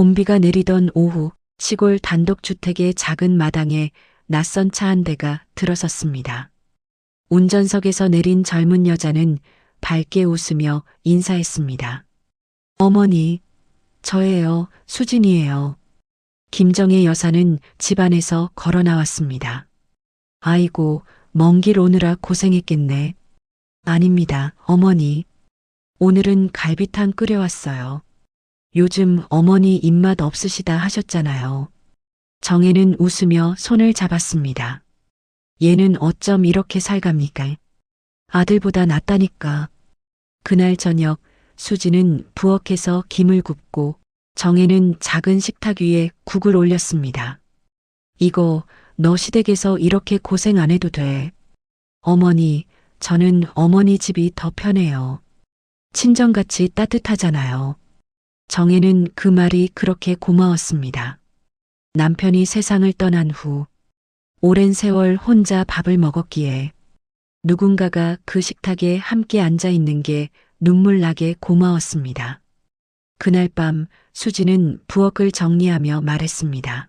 봄비가 내리던 오후 시골 단독주택의 작은 마당에 낯선 차 한 대가 들어섰습니다. 운전석에서 내린 젊은 여자는 밝게 웃으며 인사했습니다. 어머니, 저예요. 수진이에요. 김정혜 여사는 집 안에서 걸어 나왔습니다. 아이고, 먼 길 오느라 고생했겠네. 아닙니다, 어머니. 오늘은 갈비탕 끓여왔어요. 요즘 어머니 입맛 없으시다 하셨잖아요. 정혜는 웃으며 손을 잡았습니다. 얘는 어쩜 이렇게 살갑니까? 아들보다 낫다니까. 그날 저녁 수지는 부엌에서 김을 굽고 정혜는 작은 식탁 위에 국을 올렸습니다. 이거 너 시댁에서 이렇게 고생 안 해도 돼. 어머니, 저는 어머니 집이 더 편해요. 친정같이 따뜻하잖아요. 정혜는 그 말이 그렇게 고마웠습니다. 남편이 세상을 떠난 후 오랜 세월 혼자 밥을 먹었기에 누군가가 그 식탁에 함께 앉아 있는 게 눈물 나게 고마웠습니다. 그날 밤 수지는 부엌을 정리하며 말했습니다.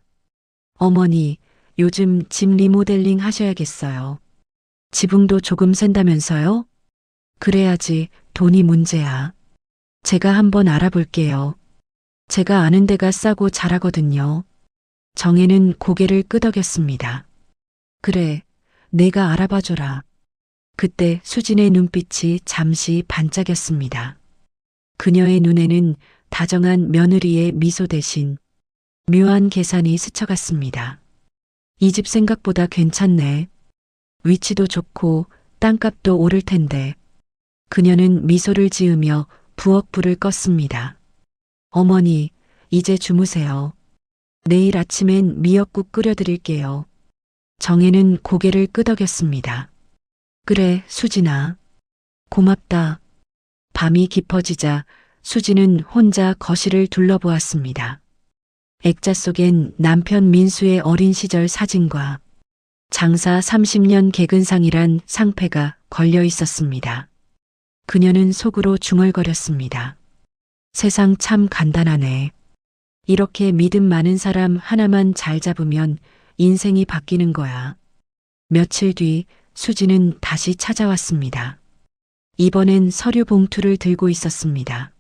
어머니, 요즘 집 리모델링 하셔야겠어요. 지붕도 조금 샌다면서요? 그래야지. 돈이 문제야. 제가 한번 알아볼게요. 제가 아는 데가 싸고 잘하거든요. 정혜는 고개를 끄덕였습니다. 그래, 내가 알아봐줘라. 그때 수진의 눈빛이 잠시 반짝였습니다. 그녀의 눈에는 다정한 며느리의 미소 대신 묘한 계산이 스쳐갔습니다. 이 집 생각보다 괜찮네. 위치도 좋고 땅값도 오를 텐데. 그녀는 미소를 지으며 부엌 불을 껐습니다. 어머니, 이제 주무세요. 내일 아침엔 미역국 끓여드릴게요. 정혜는 고개를 끄덕였습니다. 그래, 수진아. 고맙다. 밤이 깊어지자 수진은 혼자 거실을 둘러보았습니다. 액자 속엔 남편 민수의 어린 시절 사진과 장사 30년 개근상이란 상패가 걸려 있었습니다. 그녀는 속으로 중얼거렸습니다. 세상 참 간단하네. 이렇게 믿음 많은 사람 하나만 잘 잡으면 인생이 바뀌는 거야. 며칠 뒤 수지는 다시 찾아왔습니다. 이번엔 서류 봉투를 들고 있었습니다.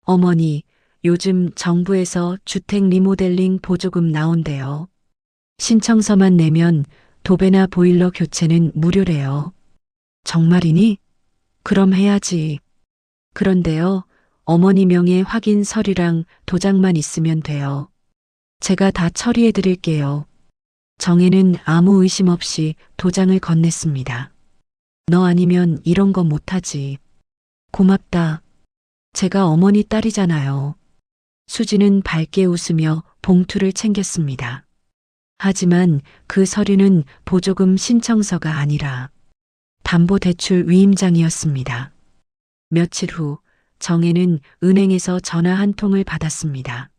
어머니, 요즘 정부에서 주택 리모델링 보조금 나온대요. 신청서만 내면 도배나 보일러 교체는 무료래요. 정말이니? 그럼 해야지. 그런데요, 어머니 명의 확인 서류랑 도장만 있으면 돼요. 제가 다 처리해 드릴게요. 정혜는 아무 의심 없이 도장을 건넸습니다. 너 아니면 이런 거 못하지. 고맙다. 제가 어머니 딸이잖아요. 수지는 밝게 웃으며 봉투를 챙겼습니다. 하지만 그 서류는 보조금 신청서가 아니라 담보대출 위임장이었습니다. 며칠 후 정혜는 은행에서 전화 한 통을 받았습니다.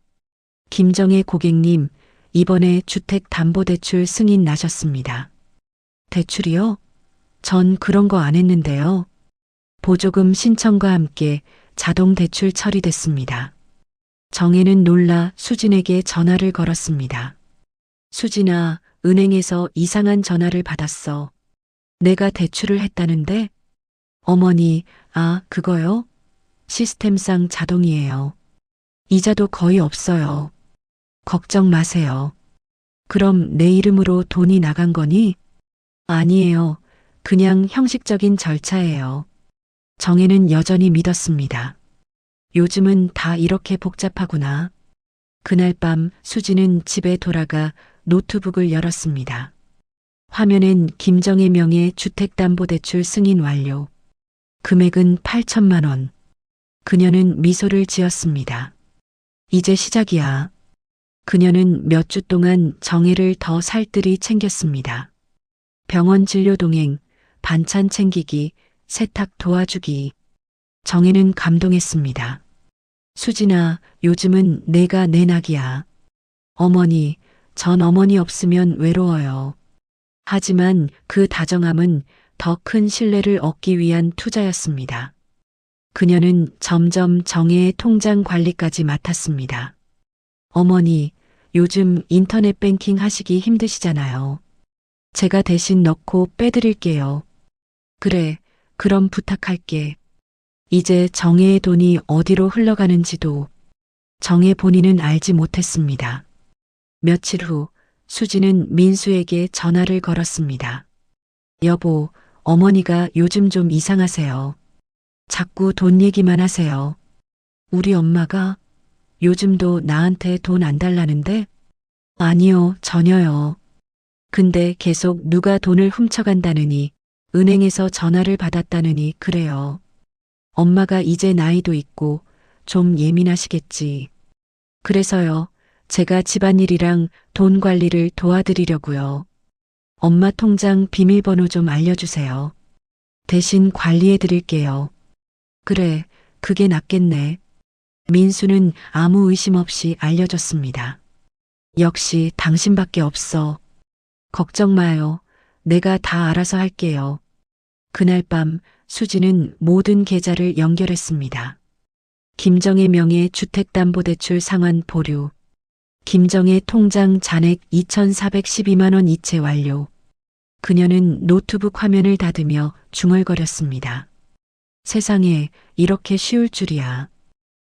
김정혜 고객님, 이번에 주택담보대출 승인 나셨습니다. 대출이요? 전 그런 거 안 했는데요. 보조금 신청과 함께 자동 대출 처리됐습니다. 정혜는 놀라 수진에게 전화를 걸었습니다. 수진아, 은행에서 이상한 전화를 받았어. 내가 대출을 했다는데? 어머니, 아, 그거요? 시스템상 자동이에요. 이자도 거의 없어요. 걱정 마세요. 그럼 내 이름으로 돈이 나간 거니? 아니에요. 그냥 형식적인 절차예요. 정혜는 여전히 믿었습니다. 요즘은 다 이렇게 복잡하구나. 그날 밤 수지는 집에 돌아가 노트북을 열었습니다. 화면엔 김정혜 명의 주택담보대출 승인 완료. 금액은 8천만 원. 그녀는 미소를 지었습니다. 이제 시작이야. 그녀는 몇 주 동안 정혜를 더 살뜰히 챙겼습니다. 병원 진료 동행, 반찬 챙기기, 세탁 도와주기. 정혜는 감동했습니다. 수진아, 요즘은 내가 내 낙이야. 어머니, 전 어머니 없으면 외로워요. 하지만 그 다정함은 더 큰 신뢰를 얻기 위한 투자였습니다. 그녀는 점점 정혜의 통장 관리까지 맡았습니다. 어머니, 요즘 인터넷 뱅킹 하시기 힘드시잖아요. 제가 대신 넣고 빼드릴게요. 그래, 그럼 부탁할게. 이제 정혜의 돈이 어디로 흘러가는지도 정혜 본인은 알지 못했습니다. 며칠 후 수지는 민수에게 전화를 걸었습니다. 여보, 어머니가 요즘 좀 이상하세요. 자꾸 돈 얘기만 하세요. 우리 엄마가 요즘도 나한테 돈 안 달라는데? 아니요, 전혀요. 근데 계속 누가 돈을 훔쳐간다느니, 은행에서 전화를 받았다느니 그래요. 엄마가 이제 나이도 있고 좀 예민하시겠지. 그래서요, 제가 집안일이랑 돈 관리를 도와드리려고요. 엄마 통장 비밀번호 좀 알려주세요. 대신 관리해 드릴게요. 그래, 그게 낫겠네. 민수는 아무 의심 없이 알려줬습니다. 역시 당신밖에 없어. 걱정 마요. 내가 다 알아서 할게요. 그날 밤 수지는 모든 계좌를 연결했습니다. 김정의 명의 주택담보대출 상환 보류. 김정의 통장 잔액 2,412만 원 이체 완료. 그녀는 노트북 화면을 닫으며 중얼거렸습니다. 세상에 이렇게 쉬울 줄이야.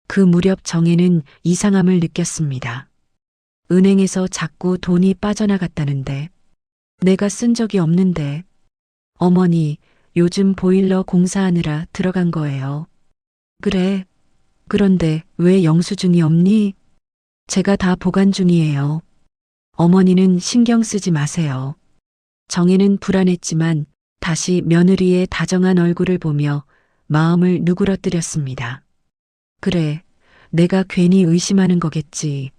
그 무렵 정혜는 이상함을 느꼈습니다. 은행에서 자꾸 돈이 빠져나갔다는데 내가 쓴 적이 없는데. 어머니, 요즘 보일러 공사하느라 들어간 거예요. 그래. 그런데 왜 영수증이 없니? 제가 다 보관 중이에요. 어머니는 신경 쓰지 마세요. 정혜는 불안했지만 다시 며느리의 다정한 얼굴을 보며 마음을 누그러뜨렸습니다. 그래, 내가 괜히 의심하는 거겠지.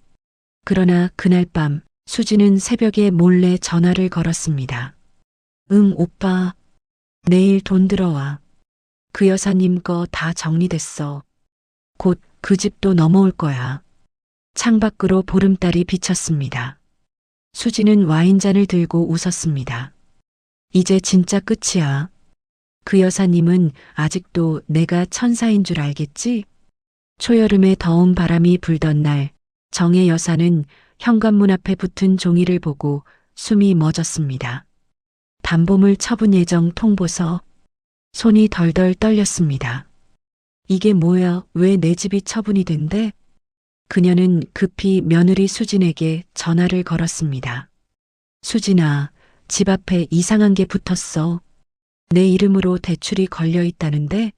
그러나 그날 밤 수지는 새벽에 몰래 전화를 걸었습니다. 응, 오빠. 내일 돈 들어와. 그 여사님 거 다 정리됐어. 곧 그 집도 넘어올 거야. 창밖으로 보름달이 비쳤습니다. 수지는 와인잔을 들고 웃었습니다. 이제 진짜 끝이야. 그 여사님은 아직도 내가 천사인 줄 알겠지? 초여름에 더운 바람이 불던 날, 정혜 여사는 현관문 앞에 붙은 종이를 보고 숨이 멎었습니다. 담보물 처분 예정 통보서. 손이 덜덜 떨렸습니다. 이게 뭐야, 왜 내 집이 처분이 된대? 그녀는 급히 며느리 수진에게 전화를 걸었습니다. 수진아, 집 앞에 이상한 게 붙었어. 내 이름으로 대출이 걸려 있다는데?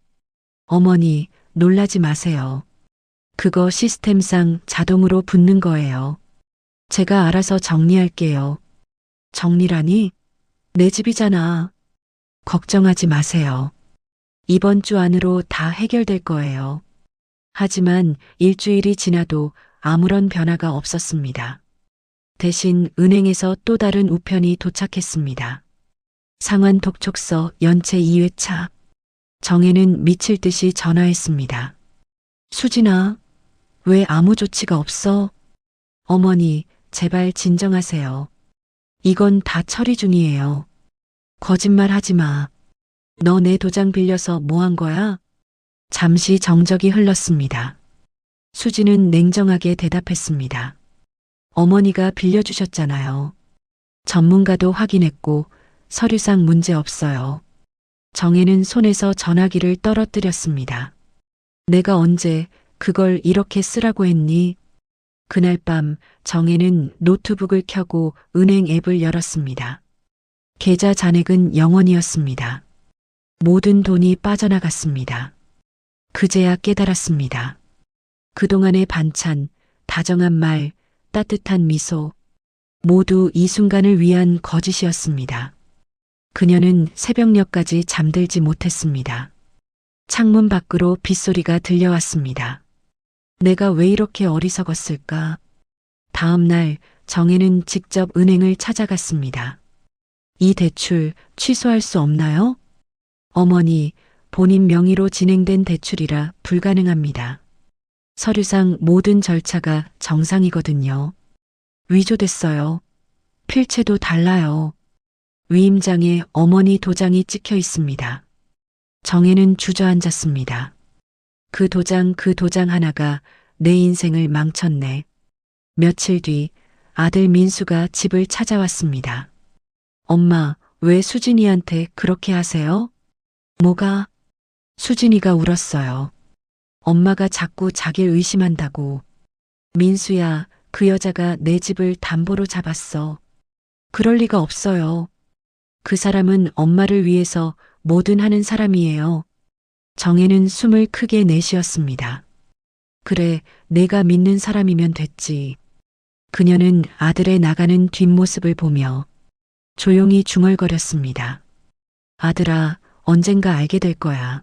어머니, 놀라지 마세요. 그거 시스템상 자동으로 붙는 거예요. 제가 알아서 정리할게요. 정리라니? 내 집이잖아. 걱정하지 마세요. 이번 주 안으로 다 해결될 거예요. 하지만 일주일이 지나도 아무런 변화가 없었습니다. 대신 은행에서 또 다른 우편이 도착했습니다. 상환 독촉서 연체 2회차. 정혜는 미칠 듯이 전화했습니다. 수진아, 왜 아무 조치가 없어? 어머니, 제발 진정하세요. 이건 다 처리 중이에요. 거짓말 하지 마. 너 내 도장 빌려서 뭐 한 거야? 잠시 정적이 흘렀습니다. 수지는 냉정하게 대답했습니다. 어머니가 빌려주셨잖아요. 전문가도 확인했고 서류상 문제 없어요. 정혜는 손에서 전화기를 떨어뜨렸습니다. 내가 언제 그걸 이렇게 쓰라고 했니? 그날 밤 정혜는 노트북을 켜고 은행 앱을 열었습니다. 계좌 잔액은 0원이었습니다. 모든 돈이 빠져나갔습니다. 그제야 깨달았습니다. 그동안의 반찬, 다정한 말, 따뜻한 미소, 모두 이 순간을 위한 거짓이었습니다. 그녀는 새벽녘까지 잠들지 못했습니다. 창문 밖으로 빗소리가 들려왔습니다. 내가 왜 이렇게 어리석었을까? 다음 날 정혜는 직접 은행을 찾아갔습니다. 이 대출 취소할 수 없나요? 어머니, 본인 명의로 진행된 대출이라 불가능합니다. 서류상 모든 절차가 정상이거든요. 위조됐어요. 필체도 달라요. 위임장에 어머니 도장이 찍혀 있습니다. 정혜는 주저앉았습니다. 그 도장 하나가 내 인생을 망쳤네. 며칠 뒤 아들 민수가 집을 찾아왔습니다. 엄마, 왜 수진이한테 그렇게 하세요? 뭐가? 수진이가 울었어요. 엄마가 자꾸 자기를 의심한다고. 민수야, 그 여자가 내 집을 담보로 잡았어. 그럴 리가 없어요. 그 사람은 엄마를 위해서 뭐든 하는 사람이에요. 정혜는 숨을 크게 내쉬었습니다. 그래, 내가 믿는 사람이면 됐지. 그녀는 아들의 나가는 뒷모습을 보며 조용히 중얼거렸습니다. 아들아, 언젠가 알게 될 거야.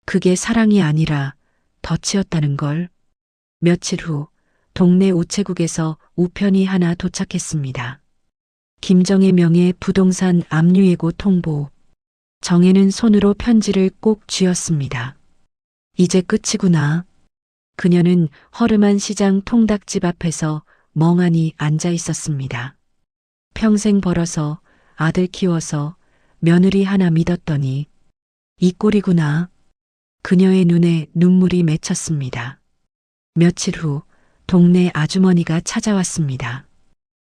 그게 사랑이 아니라 덫이었다는 걸. 며칠 후 동네 우체국에서 우편이 하나 도착했습니다. 김정의 명의 부동산 압류예고 통보. 정혜는 손으로 편지를 꼭 쥐었습니다. 이제 끝이구나. 그녀는 허름한 시장 통닭집 앞에서 멍하니 앉아 있었습니다. 평생 벌어서 아들 키워서 며느리 하나 믿었더니 이 꼴이구나. 그녀의 눈에 눈물이 맺혔습니다. 며칠 후 동네 아주머니가 찾아왔습니다.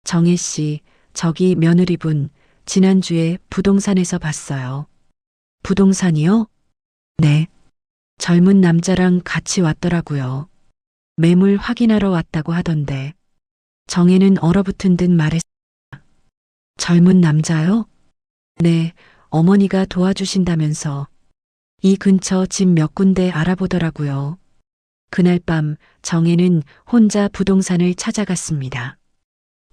정혜 씨, 저기 며느리분 지난주에 부동산에서 봤어요. 부동산이요? 네. 젊은 남자랑 같이 왔더라고요. 매물 확인하러 왔다고 하던데. 정혜는 얼어붙은 듯 말했습니다. 젊은 남자요? 네, 어머니가 도와주신다면서. 이 근처 집 몇 군데 알아보더라고요. 그날 밤 정혜는 혼자 부동산을 찾아갔습니다.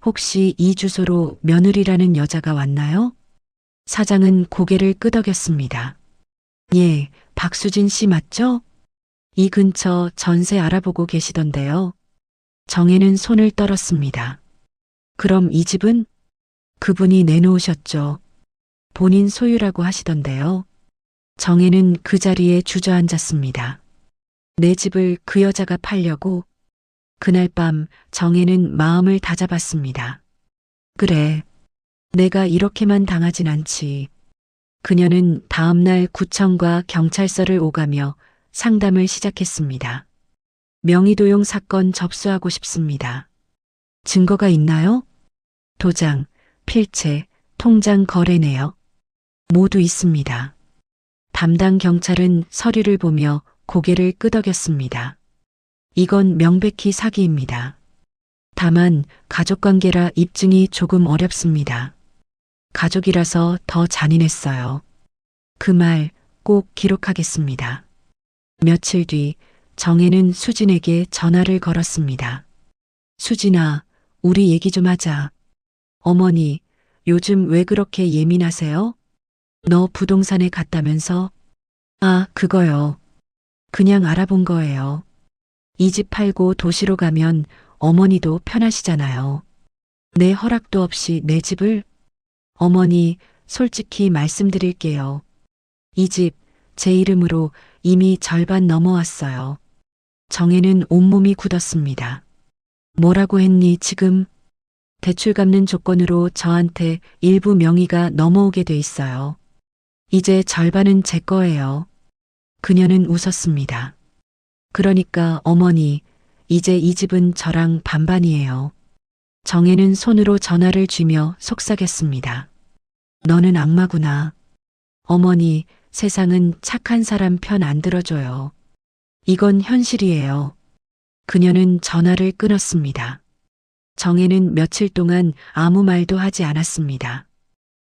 혹시 이 주소로 며느리라는 여자가 왔나요? 사장은 고개를 끄덕였습니다. 예, 박수진 씨 맞죠? 이 근처 전세 알아보고 계시던데요. 정혜는 손을 떨었습니다. 그럼 이 집은? 그분이 내놓으셨죠. 본인 소유라고 하시던데요. 정혜는 그 자리에 주저앉았습니다. 내 집을 그 여자가 팔려고? 그날 밤 정혜는 마음을 다잡았습니다. 그래, 내가 이렇게만 당하진 않지. 그녀는 다음날 구청과 경찰서를 오가며 상담을 시작했습니다. 명의도용 사건 접수하고 싶습니다. 증거가 있나요? 도장, 필체, 통장 거래 내역. 모두 있습니다. 담당 경찰은 서류를 보며 고개를 끄덕였습니다. 이건 명백히 사기입니다. 다만 가족관계라 입증이 조금 어렵습니다. 가족이라서 더 잔인했어요. 그 말 꼭 기록하겠습니다. 며칠 뒤 정혜는 수진에게 전화를 걸었습니다. 수진아, 우리 얘기 좀 하자. 어머니, 요즘 왜 그렇게 예민하세요? 너 부동산에 갔다면서? 아, 그거요. 그냥 알아본 거예요. 이 집 팔고 도시로 가면 어머니도 편하시잖아요. 내 허락도 없이 내 집을? 어머니, 솔직히 말씀드릴게요. 이 집, 제 이름으로 이미 절반 넘어왔어요. 정혜는 온몸이 굳었습니다. 뭐라고 했니, 지금? 대출 갚는 조건으로 저한테 일부 명의가 넘어오게 돼 있어요. 이제 절반은 제 거예요. 그녀는 웃었습니다. 그러니까 어머니, 이제 이 집은 저랑 반반이에요. 정혜는 손으로 전화를 쥐며 속삭였습니다. 너는 악마구나. 어머니, 세상은 착한 사람 편 안 들어줘요. 이건 현실이에요. 그녀는 전화를 끊었습니다. 정혜는 며칠 동안 아무 말도 하지 않았습니다.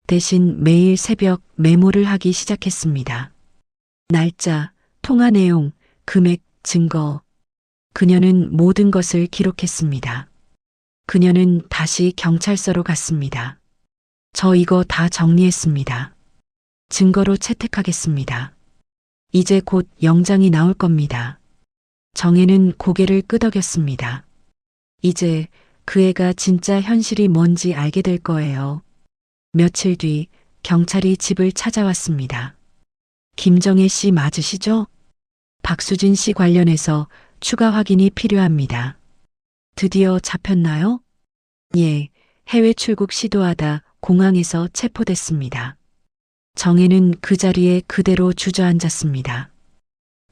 대신 매일 새벽 메모를 하기 시작했습니다. 날짜, 통화 내용, 금액, 증거. 그녀는 모든 것을 기록했습니다. 그녀는 다시 경찰서로 갔습니다. 저 이거 다 정리했습니다. 증거로 채택하겠습니다. 이제 곧 영장이 나올 겁니다. 정혜는 고개를 끄덕였습니다. 이제 그 애가 진짜 현실이 뭔지 알게 될 거예요. 며칠 뒤 경찰이 집을 찾아왔습니다. 김정혜 씨 맞으시죠? 박수진 씨 관련해서 추가 확인이 필요합니다. 드디어 잡혔나요? 예, 해외 출국 시도하다 공항에서 체포됐습니다. 정혜는 그 자리에 그대로 주저앉았습니다.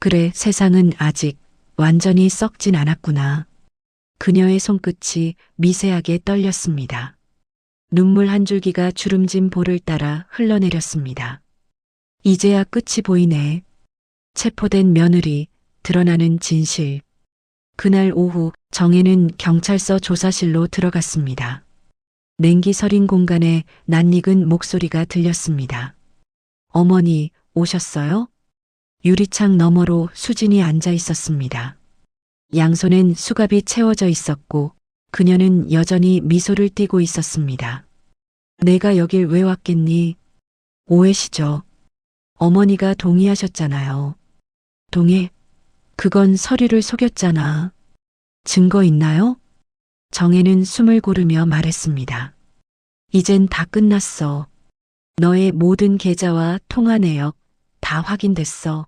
그래, 세상은 아직 완전히 썩진 않았구나. 그녀의 손끝이 미세하게 떨렸습니다. 눈물 한 줄기가 주름진 볼을 따라 흘러내렸습니다. 이제야 끝이 보이네. 체포된 며느리, 드러나는 진실. 그날 오후 정혜는 경찰서 조사실로 들어갔습니다. 냉기 서린 공간에 낯익은 목소리가 들렸습니다. 어머니, 오셨어요? 유리창 너머로 수진이 앉아 있었습니다. 양손엔 수갑이 채워져 있었고 그녀는 여전히 미소를 띠고 있었습니다. 내가 여길 왜 왔겠니? 오해시죠. 어머니가 동의하셨잖아요. 동의? 그건 서류를 속였잖아. 증거 있나요? 정혜는 숨을 고르며 말했습니다. 이젠 다 끝났어. 너의 모든 계좌와 통화 내역 다 확인됐어.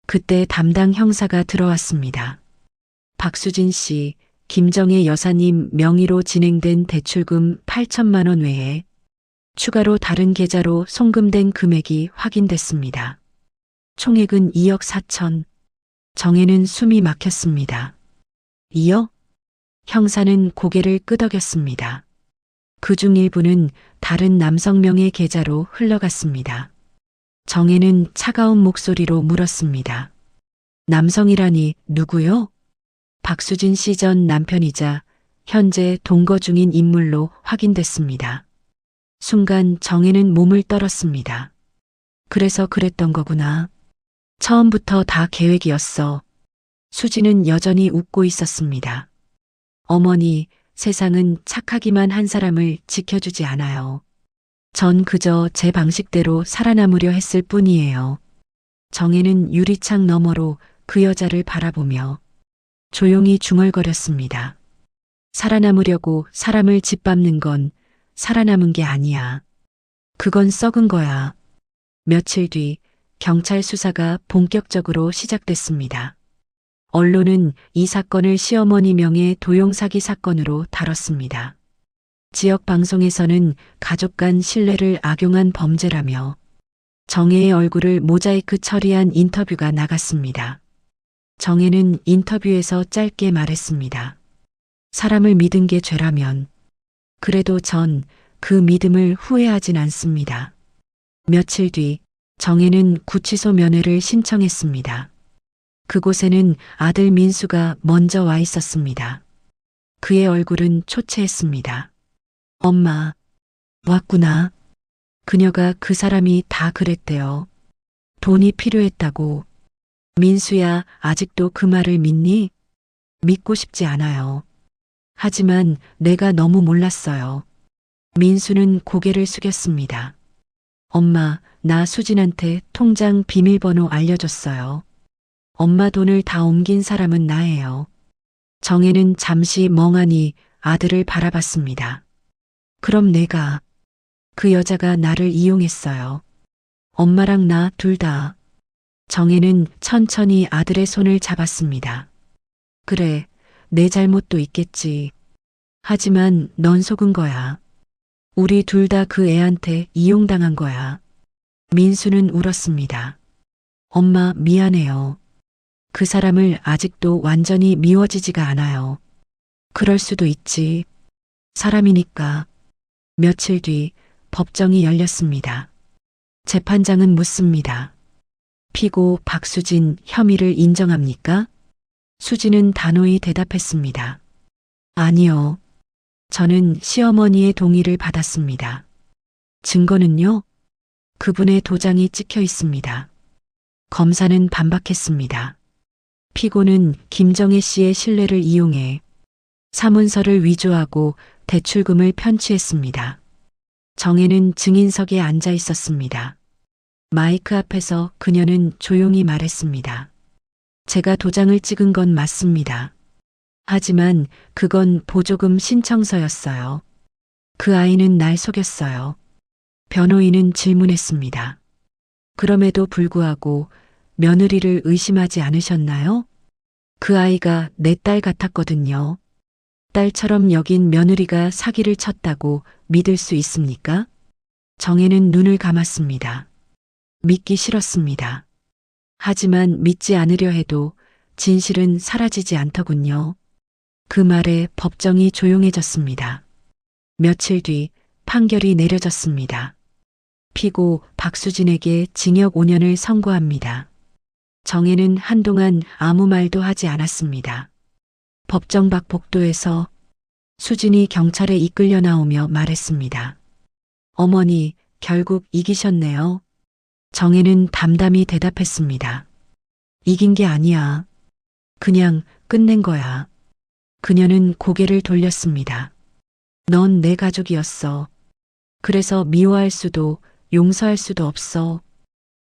그때 담당 형사가 들어왔습니다. 박수진 씨, 김정혜 여사님 명의로 진행된 대출금 8천만 원 외에 추가로 다른 계좌로 송금된 금액이 확인됐습니다. 총액은 2억 4천. 정혜는 숨이 막혔습니다. 2억? 형사는 고개를 끄덕였습니다. 그중 일부는 다른 남성명의 계좌로 흘러갔습니다. 정혜는 차가운 목소리로 물었습니다. 남성이라니 누구요? 박수진 씨 전 남편이자 현재 동거 중인 인물로 확인됐습니다. 순간 정혜는 몸을 떨었습니다. 그래서 그랬던 거구나. 처음부터 다 계획이었어. 수지는 여전히 웃고 있었습니다. 어머니, 세상은 착하기만 한 사람을 지켜주지 않아요. 전 그저 제 방식대로 살아남으려 했을 뿐이에요. 정혜는 유리창 너머로 그 여자를 바라보며 조용히 중얼거렸습니다. 살아남으려고 사람을 짓밟는 건 살아남은 게 아니야. 그건 썩은 거야. 며칠 뒤 경찰 수사가 본격적으로 시작됐습니다. 언론은 이 사건을 시어머니 명의 도용 사기 사건으로 다뤘습니다. 지역 방송에서는 가족 간 신뢰를 악용한 범죄라며 정혜의 얼굴을 모자이크 처리한 인터뷰가 나갔습니다. 정혜는 인터뷰에서 짧게 말했습니다. 사람을 믿은 게 죄라면 그래도 전 그 믿음을 후회하진 않습니다. 며칠 뒤 정혜는 구치소 면회를 신청했습니다. 그곳에는 아들 민수가 먼저 와 있었습니다. 그의 얼굴은 초췌했습니다. 엄마, 왔구나. 그녀가 그 사람이 다 그랬대요. 돈이 필요했다고. 민수야, 아직도 그 말을 믿니? 믿고 싶지 않아요. 하지만 내가 너무 몰랐어요. 민수는 고개를 숙였습니다. 엄마, 나 수진한테 통장 비밀번호 알려줬어요. 엄마 돈을 다 옮긴 사람은 나예요. 정혜는 잠시 멍하니 아들을 바라봤습니다. 그럼 내가, 그 여자가 나를 이용했어요. 엄마랑 나 둘 다. 정혜는 천천히 아들의 손을 잡았습니다. 그래, 내 잘못도 있겠지. 하지만 넌 속은 거야. 우리 둘 다 그 애한테 이용당한 거야. 민수는 울었습니다. 엄마, 미안해요. 그 사람을 아직도 완전히 미워지지가 않아요. 그럴 수도 있지. 사람이니까. 며칠 뒤 법정이 열렸습니다. 재판장은 묻습니다. 피고 박수진 혐의를 인정합니까? 수진은 단호히 대답했습니다. 아니요. 저는 시어머니의 동의를 받았습니다. 증거는요? 그분의 도장이 찍혀 있습니다. 검사는 반박했습니다. 피고는 김정혜 씨의 신뢰를 이용해 사문서를 위조하고 대출금을 편취했습니다. 정혜는 증인석에 앉아 있었습니다. 마이크 앞에서 그녀는 조용히 말했습니다. 제가 도장을 찍은 건 맞습니다. 하지만 그건 보조금 신청서였어요. 그 아이는 날 속였어요. 변호인은 질문했습니다. 그럼에도 불구하고 며느리를 의심하지 않으셨나요? 그 아이가 내 딸 같았거든요. 딸처럼 여긴 며느리가 사기를 쳤다고 믿을 수 있습니까? 정혜는 눈을 감았습니다. 믿기 싫었습니다. 하지만 믿지 않으려 해도 진실은 사라지지 않더군요. 그 말에 법정이 조용해졌습니다. 며칠 뒤 판결이 내려졌습니다. 피고 박수진에게 징역 5년을 선고합니다. 정혜는 한동안 아무 말도 하지 않았습니다. 법정 밖 복도에서 수진이 경찰에 이끌려 나오며 말했습니다. 어머니, 결국 이기셨네요. 정혜는 담담히 대답했습니다. 이긴 게 아니야. 그냥 끝낸 거야. 그녀는 고개를 돌렸습니다. 넌 내 가족이었어. 그래서 미워할 수도 용서할 수도 없어.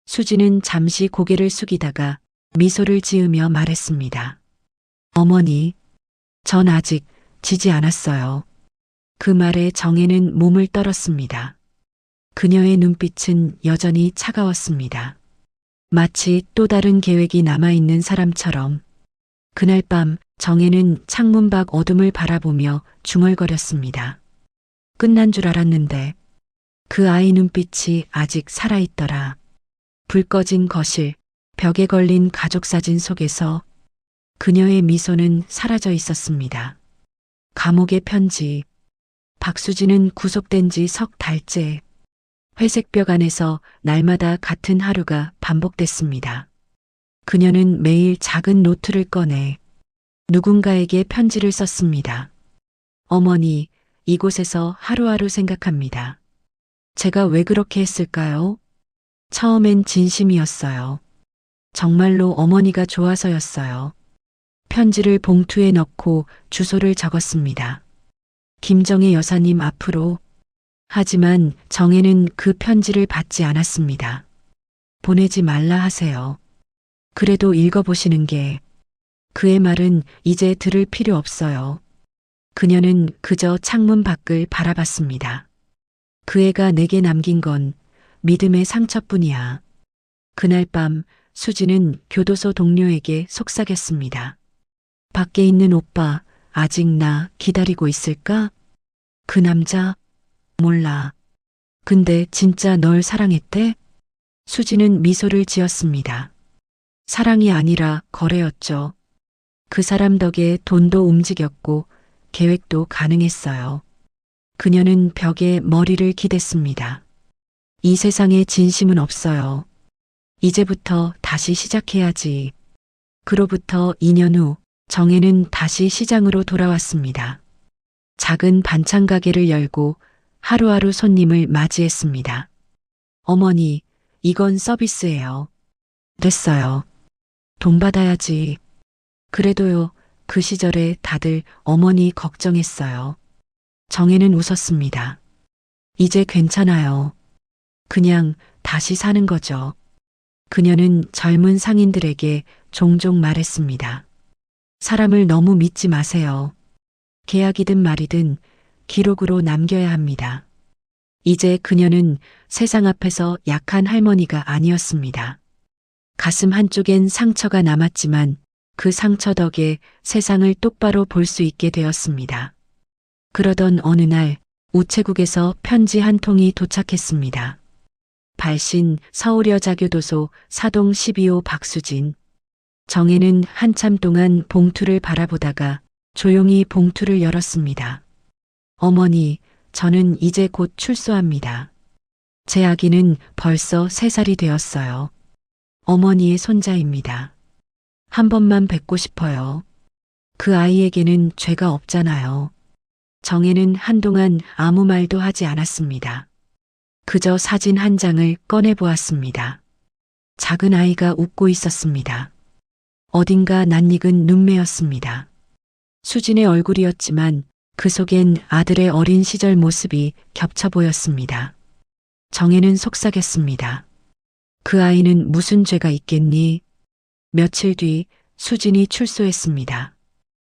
수지는 잠시 고개를 숙이다가 미소를 지으며 말했습니다. 어머니, 전 아직 지지 않았어요. 그 말에 정혜는 몸을 떨었습니다. 그녀의 눈빛은 여전히 차가웠습니다. 마치 또 다른 계획이 남아있는 사람처럼. 그날 밤 정혜는 창문 밖 어둠을 바라보며 중얼거렸습니다. 끝난 줄 알았는데 그 아이 눈빛이 아직 살아있더라. 불 꺼진 거실, 벽에 걸린 가족 사진 속에서 그녀의 미소는 사라져 있었습니다. 감옥의 편지. 박수진은 구속된 지 석 달째. 회색 벽 안에서 날마다 같은 하루가 반복됐습니다. 그녀는 매일 작은 노트를 꺼내 누군가에게 편지를 썼습니다. 어머니, 이곳에서 하루하루 생각합니다. 제가 왜 그렇게 했을까요? 처음엔 진심이었어요. 정말로 어머니가 좋아서였어요. 편지를 봉투에 넣고 주소를 적었습니다. 김정혜 여사님 앞으로. 하지만 정혜는 그 편지를 받지 않았습니다. 보내지 말라 하세요. 그래도 읽어보시는 게. 그의 말은 이제 들을 필요 없어요. 그녀는 그저 창문 밖을 바라봤습니다. 그 애가 내게 남긴 건 믿음의 상처뿐이야. 그날 밤 수지는 교도소 동료에게 속삭였습니다. 밖에 있는 오빠 아직 나 기다리고 있을까? 그 남자? 몰라. 근데 진짜 널 사랑했대? 수지는 미소를 지었습니다. 사랑이 아니라 거래였죠. 그 사람 덕에 돈도 움직였고 계획도 가능했어요. 그녀는 벽에 머리를 기댔습니다. 이 세상에 진심은 없어요. 이제부터 다시 시작해야지. 그로부터 2년 후 정혜는 다시 시장으로 돌아왔습니다. 작은 반찬 가게를 열고 하루하루 손님을 맞이했습니다. 어머니, 이건 서비스예요. 됐어요. 돈 받아야지. 그래도요, 그 시절에 다들 어머니 걱정했어요. 정혜는 웃었습니다. 이제 괜찮아요. 그냥 다시 사는 거죠. 그녀는 젊은 상인들에게 종종 말했습니다. 사람을 너무 믿지 마세요. 계약이든 말이든 기록으로 남겨야 합니다. 이제 그녀는 세상 앞에서 약한 할머니가 아니었습니다. 가슴 한쪽엔 상처가 남았지만 그 상처 덕에 세상을 똑바로 볼 수 있게 되었습니다. 그러던 어느 날 우체국에서 편지 한 통이 도착했습니다. 발신 서울여자교도소 사동 12호 박수진. 정혜는 한참 동안 봉투를 바라보다가 조용히 봉투를 열었습니다. 어머니, 저는 이제 곧 출소합니다. 제 아기는 벌써 3살이 되었어요. 어머니의 손자입니다. 한 번만 뵙고 싶어요. 그 아이에게는 죄가 없잖아요. 정혜는 한동안 아무 말도 하지 않았습니다. 그저 사진 한 장을 꺼내보았습니다. 작은 아이가 웃고 있었습니다. 어딘가 낯익은 눈매였습니다. 수진의 얼굴이었지만 그 속엔 아들의 어린 시절 모습이 겹쳐 보였습니다. 정혜는 속삭였습니다. 그 아이는 무슨 죄가 있겠니? 며칠 뒤 수진이 출소했습니다.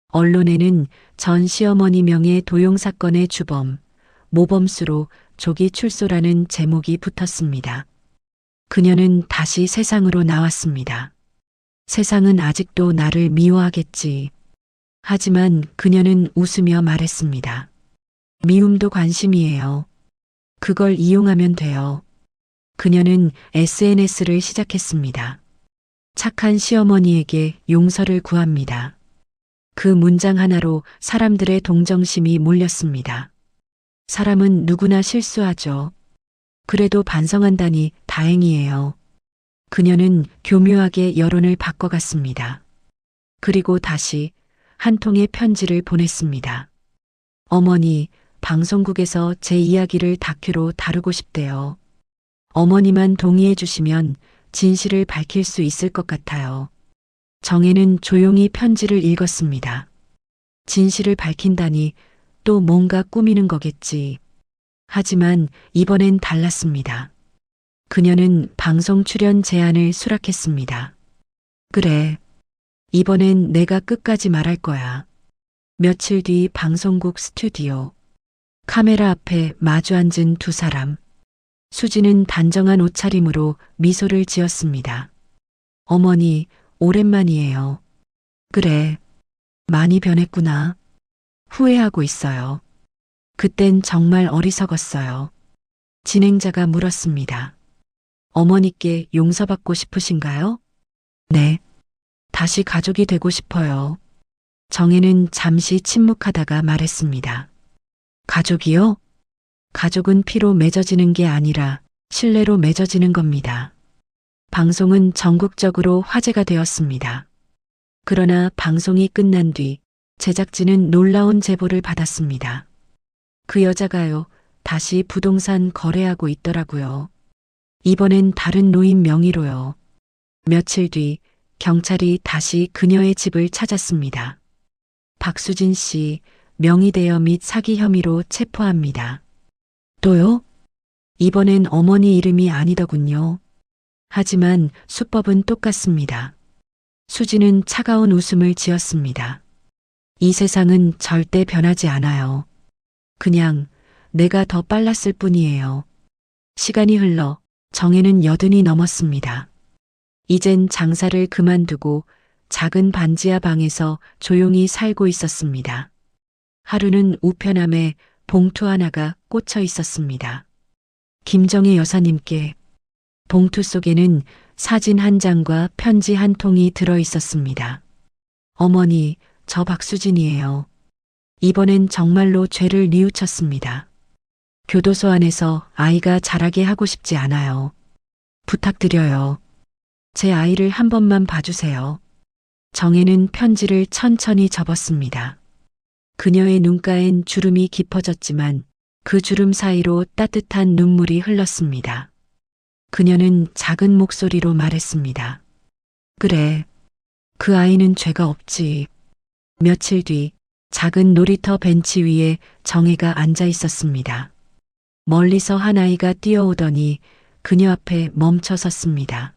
언론에는 전 시어머니 명의 도용 사건의 주범, 모범수로 조기 출소라는 제목이 붙었습니다. 그녀는 다시 세상으로 나왔습니다. 세상은 아직도 나를 미워하겠지. 하지만 그녀는 웃으며 말했습니다. 미움도 관심이에요. 그걸 이용하면 돼요. 그녀는 SNS를 시작했습니다. 착한 시어머니에게 용서를 구합니다. 그 문장 하나로 사람들의 동정심이 몰렸습니다. 사람은 누구나 실수하죠. 그래도 반성한다니 다행이에요. 그녀는 교묘하게 여론을 바꿔갔습니다. 그리고 다시 한 통의 편지를 보냈습니다. 어머니, 방송국에서 제 이야기를 다큐로 다루고 싶대요. 어머니만 동의해 주시면 진실을 밝힐 수 있을 것 같아요. 정혜는 조용히 편지를 읽었습니다. 진실을 밝힌다니 또 뭔가 꾸미는 거겠지. 하지만 이번엔 달랐습니다. 그녀는 방송 출연 제안을 수락했습니다. 그래. 이번엔 내가 끝까지 말할 거야. 며칠 뒤 방송국 스튜디오. 카메라 앞에 마주 앉은 두 사람. 수지는 단정한 옷차림으로 미소를 지었습니다. 어머니, 오랜만이에요. 그래. 많이 변했구나. 후회하고 있어요. 그땐 정말 어리석었어요. 진행자가 물었습니다. 어머니께 용서받고 싶으신가요? 네. 다시 가족이 되고 싶어요. 정혜는 잠시 침묵하다가 말했습니다. 가족이요? 가족은 피로 맺어지는 게 아니라 신뢰로 맺어지는 겁니다. 방송은 전국적으로 화제가 되었습니다. 그러나 방송이 끝난 뒤 제작진은 놀라운 제보를 받았습니다. 그 여자가요, 다시 부동산 거래하고 있더라고요. 이번엔 다른 노인 명의로요. 며칠 뒤 경찰이 다시 그녀의 집을 찾았습니다. 박수진 씨 명의대여 및 사기 혐의로 체포합니다. 또요? 이번엔 어머니 이름이 아니더군요. 하지만 수법은 똑같습니다. 수지는 차가운 웃음을 지었습니다. 이 세상은 절대 변하지 않아요. 그냥 내가 더 빨랐을 뿐이에요. 시간이 흘러 정혜는 80이 넘었습니다. 이젠 장사를 그만두고 작은 반지하 방에서 조용히 살고 있었습니다. 하루는 우편함에 봉투 하나가 꽂혀 있었습니다. 김정혜 여사님께. 봉투 속에는 사진 한 장과 편지 한 통이 들어 있었습니다. 어머니, 저 박수진이에요. 이번엔 정말로 죄를 뉘우쳤습니다. 교도소 안에서 아이가 자라게 하고 싶지 않아요. 부탁드려요. 제 아이를 한 번만 봐주세요. 정혜는 편지를 천천히 접었습니다. 그녀의 눈가엔 주름이 깊어졌지만 그 주름 사이로 따뜻한 눈물이 흘렀습니다. 그녀는 작은 목소리로 말했습니다. 그래, 그 아이는 죄가 없지. 며칠 뒤 작은 놀이터 벤치 위에 정혜가 앉아 있었습니다. 멀리서 한 아이가 뛰어오더니 그녀 앞에 멈춰 섰습니다.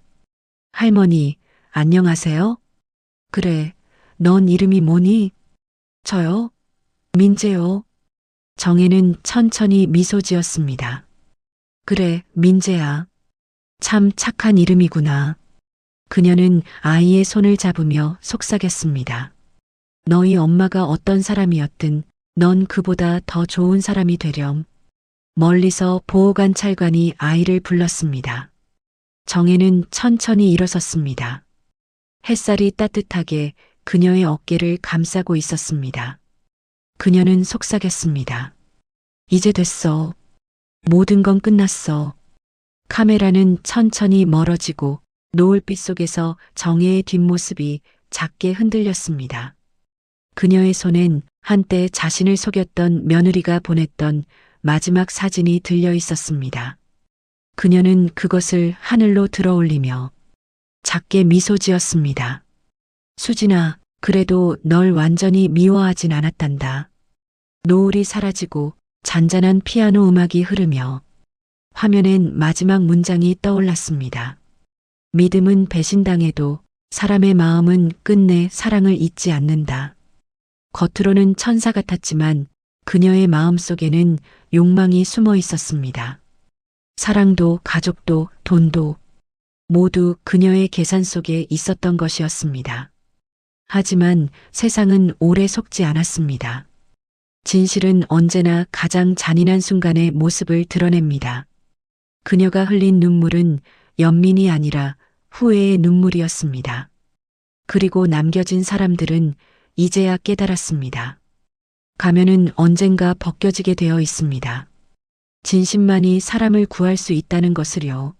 할머니, 안녕하세요? 그래, 넌 이름이 뭐니? 저요? 민재요. 정혜는 천천히 미소 지었습니다. 그래, 민재야. 참 착한 이름이구나. 그녀는 아이의 손을 잡으며 속삭였습니다. 너희 엄마가 어떤 사람이었든 넌 그보다 더 좋은 사람이 되렴. 멀리서 보호관찰관이 아이를 불렀습니다. 정혜는 천천히 일어섰습니다. 햇살이 따뜻하게 그녀의 어깨를 감싸고 있었습니다. 그녀는 속삭였습니다. 이제 됐어. 모든 건 끝났어. 카메라는 천천히 멀어지고 노을빛 속에서 정혜의 뒷모습이 작게 흔들렸습니다. 그녀의 손엔 한때 자신을 속였던 며느리가 보냈던 마지막 사진이 들려 있었습니다. 그녀는 그것을 하늘로 들어올리며 작게 미소 지었습니다. 수진아, 그래도 널 완전히 미워하진 않았단다. 노을이 사라지고 잔잔한 피아노 음악이 흐르며 화면엔 마지막 문장이 떠올랐습니다. 믿음은 배신당해도 사람의 마음은 끝내 사랑을 잊지 않는다. 겉으로는 천사 같았지만 그녀의 마음속에는 욕망이 숨어 있었습니다. 사랑도 가족도 돈도 모두 그녀의 계산 속에 있었던 것이었습니다. 하지만 세상은 오래 속지 않았습니다. 진실은 언제나 가장 잔인한 순간의 모습을 드러냅니다. 그녀가 흘린 눈물은 연민이 아니라 후회의 눈물이었습니다. 그리고 남겨진 사람들은 이제야 깨달았습니다. 가면은 언젠가 벗겨지게 되어 있습니다. 진심만이 사람을 구할 수 있다는 것을요.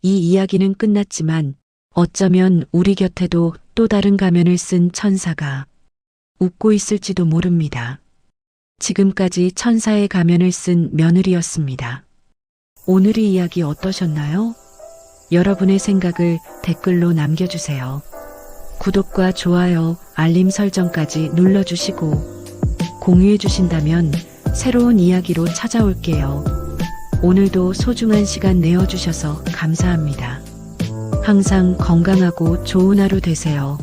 이 이야기는 끝났지만 어쩌면 우리 곁에도 또 다른 가면을 쓴 천사가 웃고 있을지도 모릅니다. 지금까지 천사의 가면을 쓴 며느리였습니다. 오늘의 이야기 어떠셨나요? 여러분의 생각을 댓글로 남겨주세요. 구독과 좋아요, 알림 설정까지 눌러주시고 공유해주신다면 새로운 이야기로 찾아올게요. 오늘도 소중한 시간 내어주셔서 감사합니다. 항상 건강하고 좋은 하루 되세요.